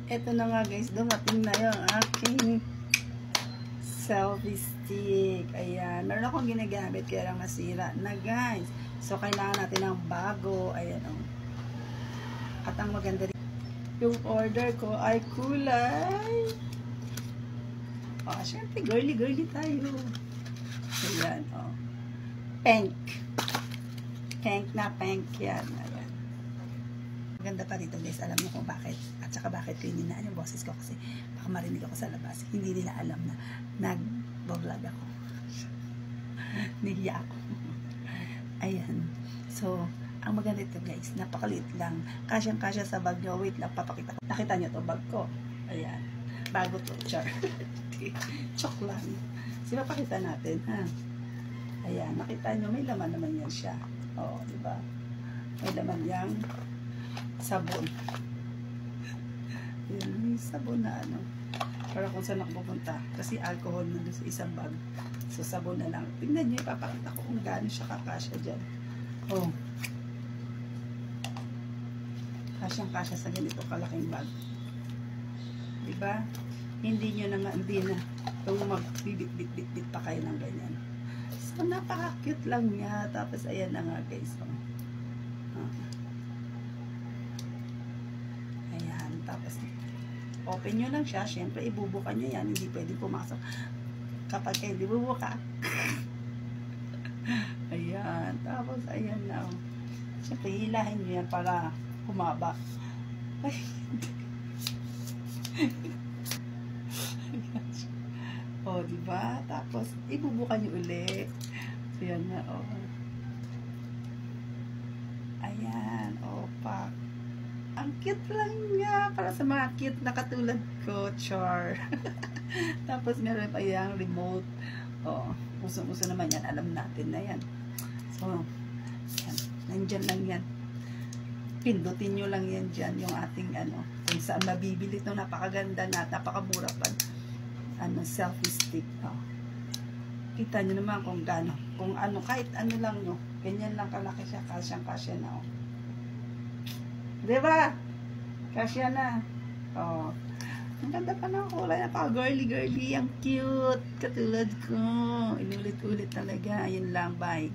Eto na nga guys, dumating na yung aking selfie stick. Ayan, meron akong ginagamit kaya lang nasira na guys. So kailangan natin ng bago. Ayan o. At ang maganda rin, yung order ko ay kulay. Syempre girly tayo. Ayan o. Pink. Pink na pink yan. Ayan. Maganda pa rito guys, alam niyo kung bakit. At saka bakit ko hininaan yung boses ko kasi baka marinig ako sa labas. Hindi nila alam na nag-vlog ako. Niya ako. Ayan. So, ang maganda ito guys, napakaliit lang. Kasyang-kasya sa bag nyo. Wait lang, papakita ko. Nakita nyo to bag ko. Ayan. Bago to. Char. Chok lang. So, papakita natin ha. Ayan. Nakita nyo, may laman naman yan siya. Oo, diba? May laman yang sabon. Ayan, may sabon na ano. Para kung saan ako pupunta. Kasi alcohol na doon sa isang bag. So, sabon na lang. Tingnan nyo, ipapakita ko kung gaano siya kakasya dyan. Oh. Kasyang-kasya sa ganito kalaking bag. Diba? Hindi nyo na nga, hindi na itong magbibit-bit-bit pa kayo ng ganyan. So, napaka-cute lang niya. Tapos, ayan na nga guys. Ayan. Tapos, open nyo lang siya. Siyempre, ibubuka nyo yan. Hindi pwede pumasok. Kapag kayo hindi bubuka. Ayan. Tapos, ayan na. Siyempre, hilahin nyo yan para humaba. Ay. O, diba? Tapos, ibubuka nyo ulit. So, yan na, o. Ayan, opa. Ang cute lang niya. Para sa mga cute na katulad ko, char. Tapos, meron pa yung remote. O, usong-uso naman yan. Alam natin na yan. So, yan. Nandyan lang yan. Pindutin nyo lang yan dyan. Yung ating, ano, kung saan mabibili ito. Napakaganda na. Napakamura pa. Ano, selfie stick. Oh. Kita nyo naman kung gaano. Kung ano, kahit ano lang, no. Ganyan lang kalaki siya. Kasyang-kasya na, oh. Diba? Kasya na. Oh. Ang ganda pa ng kulay. Napaka-girly. Ang cute. Katulad ko. Inulit-ulit talaga. Ayun lang. Bye.